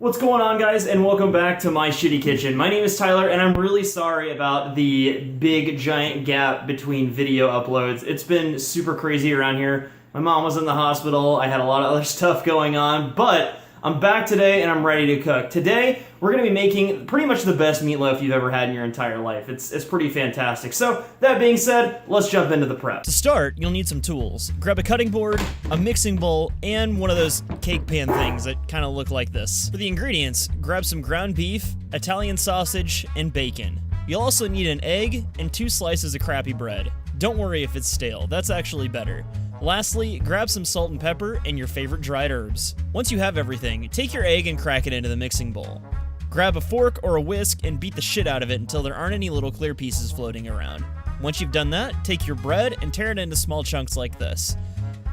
What's going on, guys, and welcome back to My Shitty Kitchen. My name is Tyler, and I'm really sorry about the big, giant gap between video uploads. It's been super crazy around here. My mom was in the hospital, I had a lot of other stuff going on, but I'm back today and I'm ready to cook. Today, we're going to be making pretty much the best meatloaf you've ever had in your entire life. It's pretty fantastic. So, that being said, let's jump into the prep. To start, you'll need some tools. Grab a cutting board, a mixing bowl, and one of those cake pan things that kind of look like this. For the ingredients, grab some ground beef, Italian sausage, and bacon. You'll also need an egg and 2 slices of crappy bread. Don't worry if it's stale, that's actually better. Lastly, grab some salt and pepper and your favorite dried herbs. Once you have everything, take your egg and crack it into the mixing bowl. Grab a fork or a whisk and beat the shit out of it until there aren't any little clear pieces floating around. Once you've done that, take your bread and tear it into small chunks like this.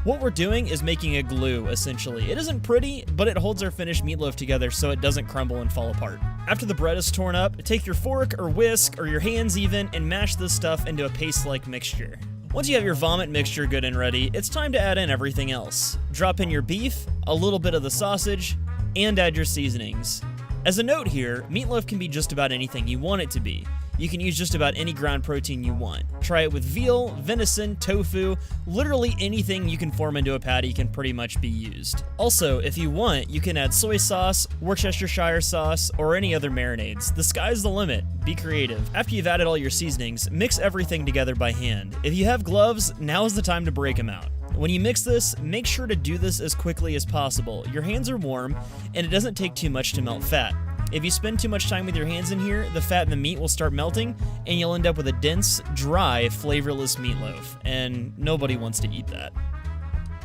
What we're doing is making a glue, essentially. It isn't pretty, but it holds our finished meatloaf together so it doesn't crumble and fall apart. After the bread is torn up, take your fork or whisk, or your hands even, and mash this stuff into a paste-like mixture. Once you have your vomit mixture good and ready, it's time to add in everything else. Drop in your beef, a little bit of the sausage, and add your seasonings. As a note here, meatloaf can be just about anything you want it to be. You can use just about any ground protein you want. Try it with veal, venison, tofu, literally anything you can form into a patty can pretty much be used. Also, if you want, you can add soy sauce, Worcestershire sauce, or any other marinades. The sky's the limit. Be creative. After you've added all your seasonings, mix everything together by hand. If you have gloves, now is the time to break them out. When you mix this, make sure to do this as quickly as possible. Your hands are warm, and it doesn't take too much to melt fat. If you spend too much time with your hands in here, the fat in the meat will start melting, and you'll end up with a dense, dry, flavorless meatloaf, and nobody wants to eat that.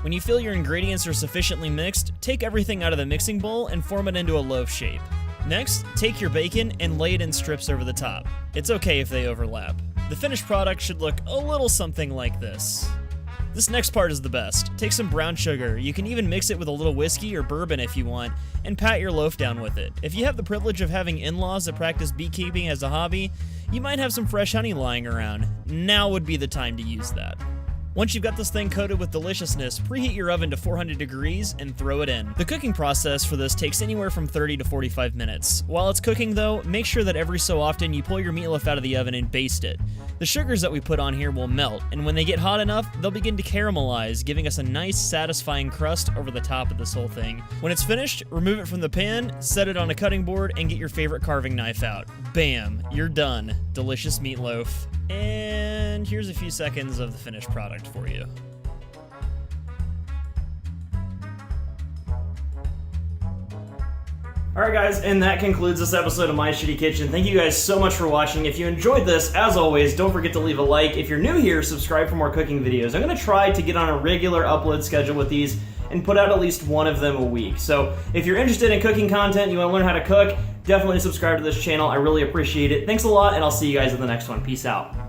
When you feel your ingredients are sufficiently mixed, take everything out of the mixing bowl and form it into a loaf shape. Next, take your bacon and lay it in strips over the top. It's okay if they overlap. The finished product should look a little something like this. This next part is the best. Take some brown sugar, you can even mix it with a little whiskey or bourbon if you want, and pat your loaf down with it. If you have the privilege of having in-laws that practice beekeeping as a hobby, you might have some fresh honey lying around. Now would be the time to use that. Once you've got this thing coated with deliciousness, preheat your oven to 400 degrees and throw it in. The cooking process for this takes anywhere from 30 to 45 minutes. While it's cooking though, make sure that every so often you pull your meatloaf out of the oven and baste it. The sugars that we put on here will melt, and when they get hot enough, they'll begin to caramelize, giving us a nice, satisfying crust over the top of this whole thing. When it's finished, remove it from the pan, set it on a cutting board, and get your favorite carving knife out. Bam, you're done. Delicious meatloaf. And here's a few seconds of the finished product for you. Alright guys, and that concludes this episode of My Shitty Kitchen. Thank you guys so much for watching. If you enjoyed this, as always, don't forget to leave a like. If you're new here, subscribe for more cooking videos. I'm going to try to get on a regular upload schedule with these and put out at least one of them a week. So if you're interested in cooking content, you want to learn how to cook, definitely subscribe to this channel. I really appreciate it. Thanks a lot, and I'll see you guys in the next one. Peace out.